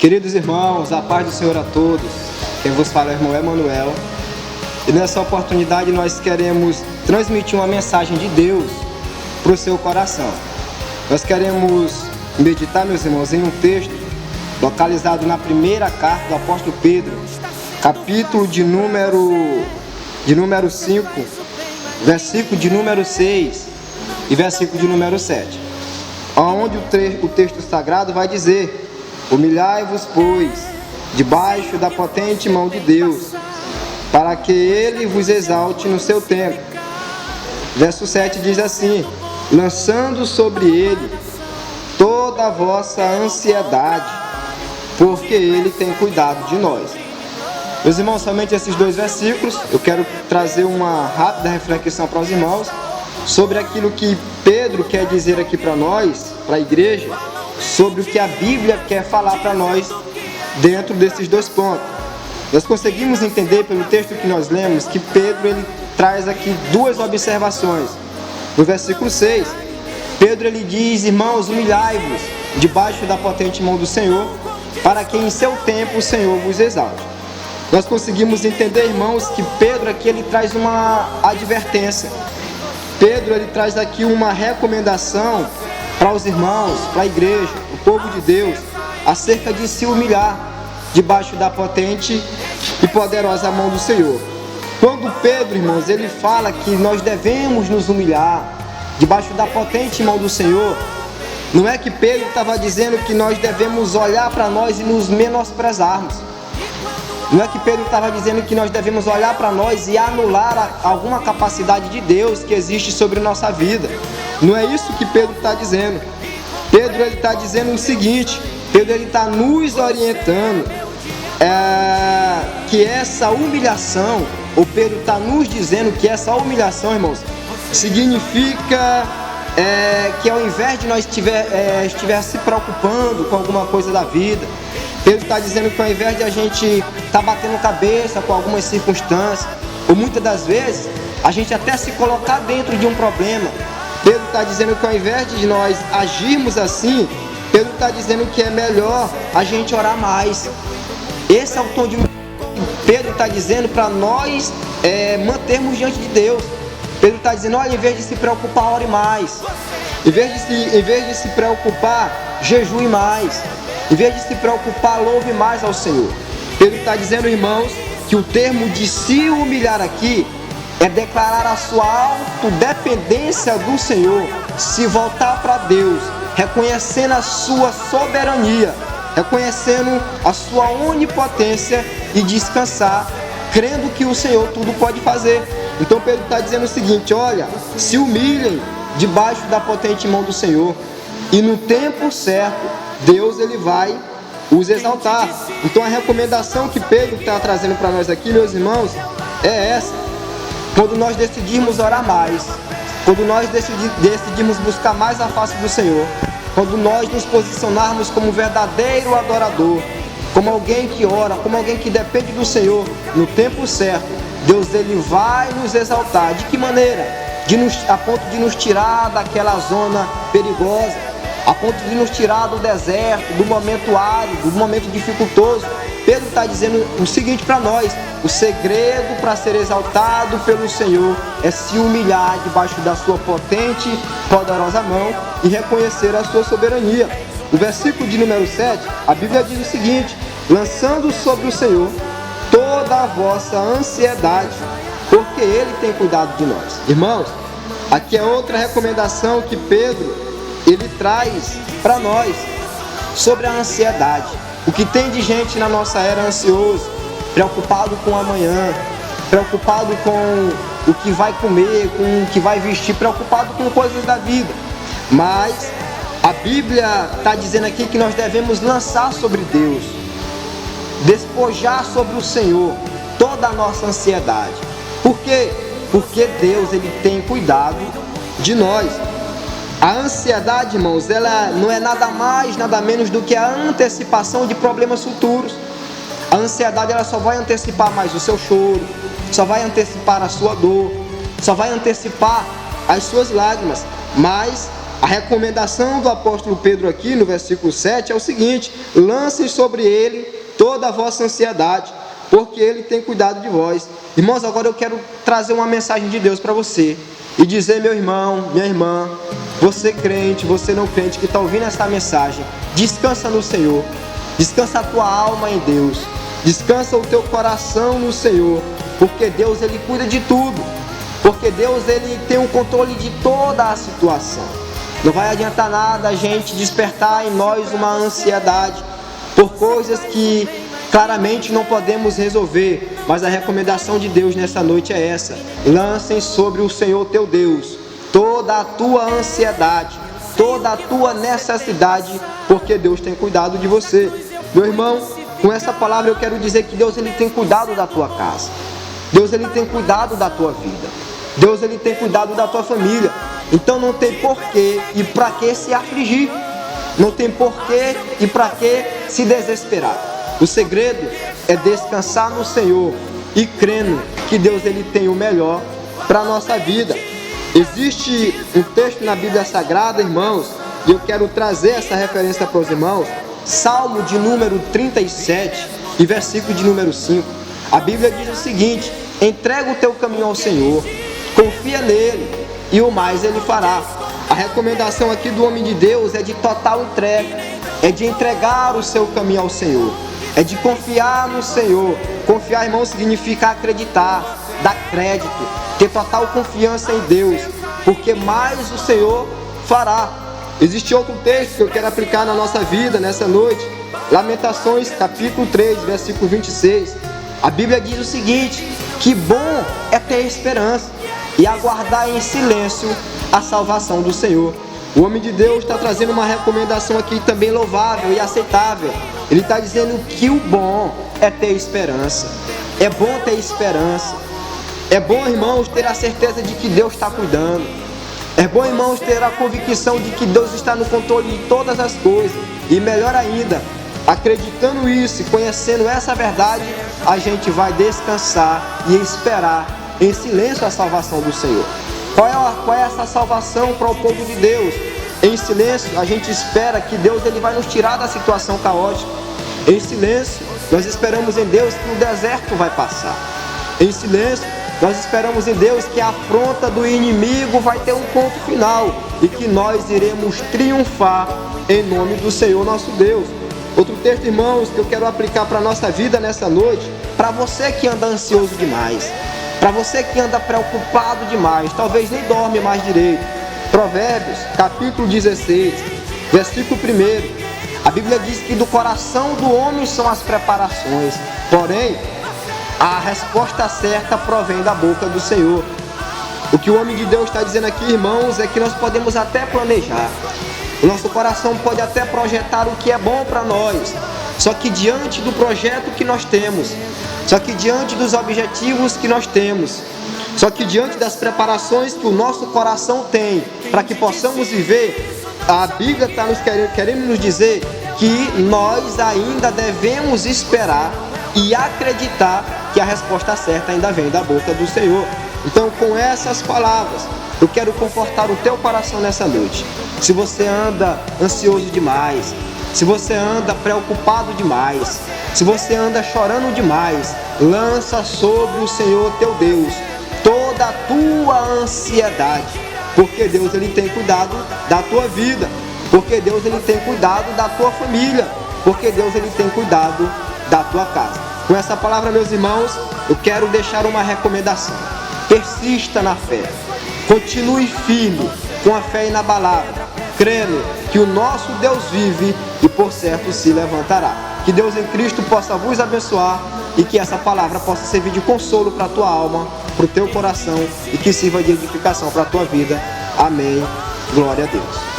Queridos irmãos, a paz do Senhor a todos. Quem vos fala é o irmão Emanuel. E nessa oportunidade nós queremos transmitir uma mensagem de Deus para o seu coração. Nós queremos meditar, meus irmãos, em um texto localizado na primeira carta do apóstolo Pedro, capítulo de número 5, versículo de número 6 e versículo de número 7, onde o texto sagrado vai dizer: humilhai-vos, pois, debaixo da potente mão de Deus, para que Ele vos exalte no seu tempo. Verso 7 diz assim: lançando sobre Ele toda a vossa ansiedade, porque Ele tem cuidado de nós. Meus irmãos, somente esses dois versículos, eu quero trazer uma rápida reflexão para os irmãos sobre aquilo que Pedro quer dizer aqui para nós, para a igreja, sobre o que a Bíblia quer falar para nós dentro desses dois pontos. Nós conseguimos entender pelo texto que nós lemos que Pedro ele traz aqui duas observações. No versículo 6, Pedro ele diz: irmãos, humilhai-vos debaixo da potente mão do Senhor, para que em seu tempo o Senhor vos exalte. Nós conseguimos entender, irmãos, que Pedro aqui ele traz uma advertência. Pedro ele traz aqui uma recomendação para os irmãos, para a igreja, o povo de Deus, acerca de se humilhar debaixo da potente e poderosa mão do Senhor. Quando Pedro, irmãos, ele fala que nós devemos nos humilhar debaixo da potente mão do Senhor, não é que Pedro estava dizendo que nós devemos olhar para nós e nos menosprezarmos. Não é que Pedro estava dizendo que nós devemos olhar para nós e anular alguma capacidade de Deus que existe sobre nossa vida. Não é isso que Pedro está dizendo. Pedro ele está dizendo o seguinte: Pedro ele está nos orientando que essa humilhação, ou Pedro está nos dizendo que essa humilhação, irmãos, significa que ao invés de nós estiver se preocupando com alguma coisa da vida, Pedro está dizendo que ao invés de a gente estar batendo cabeça com algumas circunstâncias, ou muitas das vezes a gente até se colocar dentro de um problema, Pedro está dizendo que ao invés de nós agirmos assim, Pedro está dizendo que é melhor a gente orar mais. Esse é o tom de Pedro está dizendo para nós mantermos diante de Deus. Pedro está dizendo: olha, em vez de se preocupar, ore mais. Em vez de se preocupar, jejue mais. Em vez de se preocupar, louve mais ao Senhor. Pedro está dizendo, irmãos, que o termo de se humilhar aqui é declarar a sua autodependência do Senhor, se voltar para Deus, reconhecendo a sua soberania, reconhecendo a sua onipotência e descansar, crendo que o Senhor tudo pode fazer. Então Pedro está dizendo o seguinte: olha, se humilhem debaixo da potente mão do Senhor, e no tempo certo Deus ele vai os exaltar. Então a recomendação que Pedro está trazendo para nós aqui, meus irmãos, é essa: quando nós decidirmos orar mais, quando nós decidirmos buscar mais a face do Senhor, quando nós nos posicionarmos como verdadeiro adorador, como alguém que ora, como alguém que depende do Senhor, no tempo certo, Deus ele vai nos exaltar. De que maneira? A ponto de nos tirar daquela zona perigosa, a ponto de nos tirar do deserto, do momento árido, do momento dificultoso. Pedro está dizendo o seguinte para nós: o segredo para ser exaltado pelo Senhor é se humilhar debaixo da sua potente, poderosa mão e reconhecer a sua soberania. O versículo de número 7, a Bíblia diz o seguinte: lançando sobre o Senhor toda a vossa ansiedade, porque Ele tem cuidado de nós. Irmãos, aqui é outra recomendação que Pedro ele traz para nós sobre a ansiedade. O que tem de gente na nossa era ansioso, preocupado com o amanhã, preocupado com o que vai comer, com o que vai vestir, preocupado com coisas da vida. Mas a Bíblia está dizendo aqui que nós devemos lançar sobre Deus, despojar sobre o Senhor toda a nossa ansiedade. Por quê? Porque Deus ele tem cuidado de nós. A ansiedade, irmãos, ela não é nada mais, nada menos do que a antecipação de problemas futuros. A ansiedade ela só vai antecipar mais o seu choro, só vai antecipar a sua dor, só vai antecipar as suas lágrimas. Mas A recomendação do apóstolo Pedro aqui no versículo 7 é o seguinte: lancem sobre ele toda a vossa ansiedade, porque ele tem cuidado de vós. Irmãos, agora eu quero trazer uma mensagem de Deus para você e dizer, meu irmão, minha irmã, você crente, você não crente que está ouvindo essa mensagem, descansa no Senhor, descansa a tua alma em Deus, descansa o teu coração no Senhor, porque Deus ele cuida de tudo, porque Deus ele tem o controle de toda a situação. Não vai adiantar nada a gente despertar em nós uma ansiedade por coisas que claramente não podemos resolver, mas a recomendação de Deus nessa noite é essa: lancem sobre o Senhor teu Deus toda a tua ansiedade, toda a tua necessidade, porque Deus tem cuidado de você. Meu irmão, com essa palavra eu quero dizer que Deus ele tem cuidado da tua casa, Deus ele tem cuidado da tua vida, Deus ele tem cuidado da tua família. Então não tem porquê e para que se afligir, não tem porquê e para que se desesperar. O segredo é descansar no Senhor e crendo que Deus ele tem o melhor para a nossa vida. Existe um texto na Bíblia Sagrada, irmãos, e eu quero trazer essa referência para os irmãos. Salmo de número 37 e versículo de número 5. A Bíblia diz o seguinte: entrega o teu caminho ao Senhor, confia nele e o mais ele fará. A recomendação aqui do homem de Deus é de total entrega, é de entregar o seu caminho ao Senhor, é de confiar no Senhor. Confiar, irmão, significa acreditar, dar crédito, ter total confiança em Deus, porque mais o Senhor fará. Existe outro texto que eu quero aplicar na nossa vida nessa noite, Lamentações capítulo 3, versículo 26. A Bíblia diz o seguinte: que bom é ter esperança e aguardar em silêncio a salvação do Senhor. O homem de Deus está trazendo uma recomendação aqui também louvável e aceitável. Ele está dizendo que o bom é ter esperança. É bom ter esperança. É bom, irmãos, ter a certeza de que Deus está cuidando. É bom, irmãos, ter a convicção de que Deus está no controle de todas as coisas. E melhor ainda, acreditando isso e conhecendo essa verdade, a gente vai descansar e esperar em silêncio a salvação do Senhor. Qual é essa salvação para o povo de Deus? Em silêncio, a gente espera que Deus ele vai nos tirar da situação caótica. Em silêncio, nós esperamos em Deus que o deserto vai passar. Em silêncio, nós esperamos em Deus que a afronta do inimigo vai ter um ponto final e que nós iremos triunfar em nome do Senhor nosso Deus. Outro texto, irmãos, que eu quero aplicar para a nossa vida nessa noite, para você que anda ansioso demais, para você que anda preocupado demais, talvez nem dorme mais direito. Provérbios, capítulo 16, versículo 1. A Bíblia diz que do coração do homem são as preparações, porém, a resposta certa provém da boca do Senhor. O que o homem de Deus está dizendo aqui, irmãos, é que nós podemos até planejar. O nosso coração pode até projetar o que é bom para nós. Só que diante do projeto que nós temos, só que diante dos objetivos que nós temos, só que diante das preparações que o nosso coração tem para que possamos viver, a Bíblia está querendo nos dizer que nós ainda devemos esperar e acreditar que a resposta certa ainda vem da boca do Senhor. Então, com essas palavras, eu quero confortar o teu coração nessa noite. Se você anda ansioso demais, se você anda preocupado demais, se você anda chorando demais, lança sobre o Senhor teu Deus toda a tua ansiedade, porque Deus ele tem cuidado da tua vida, porque Deus ele tem cuidado da tua família, porque Deus ele tem cuidado da tua casa. Com essa palavra, meus irmãos, eu quero deixar uma recomendação: persista na fé, continue firme com a fé inabalável, crendo que o nosso Deus vive e por certo se levantará. Que Deus em Cristo possa vos abençoar e que essa palavra possa servir de consolo para a tua alma, para o teu coração e que sirva de edificação para a tua vida. Amém. Glória a Deus.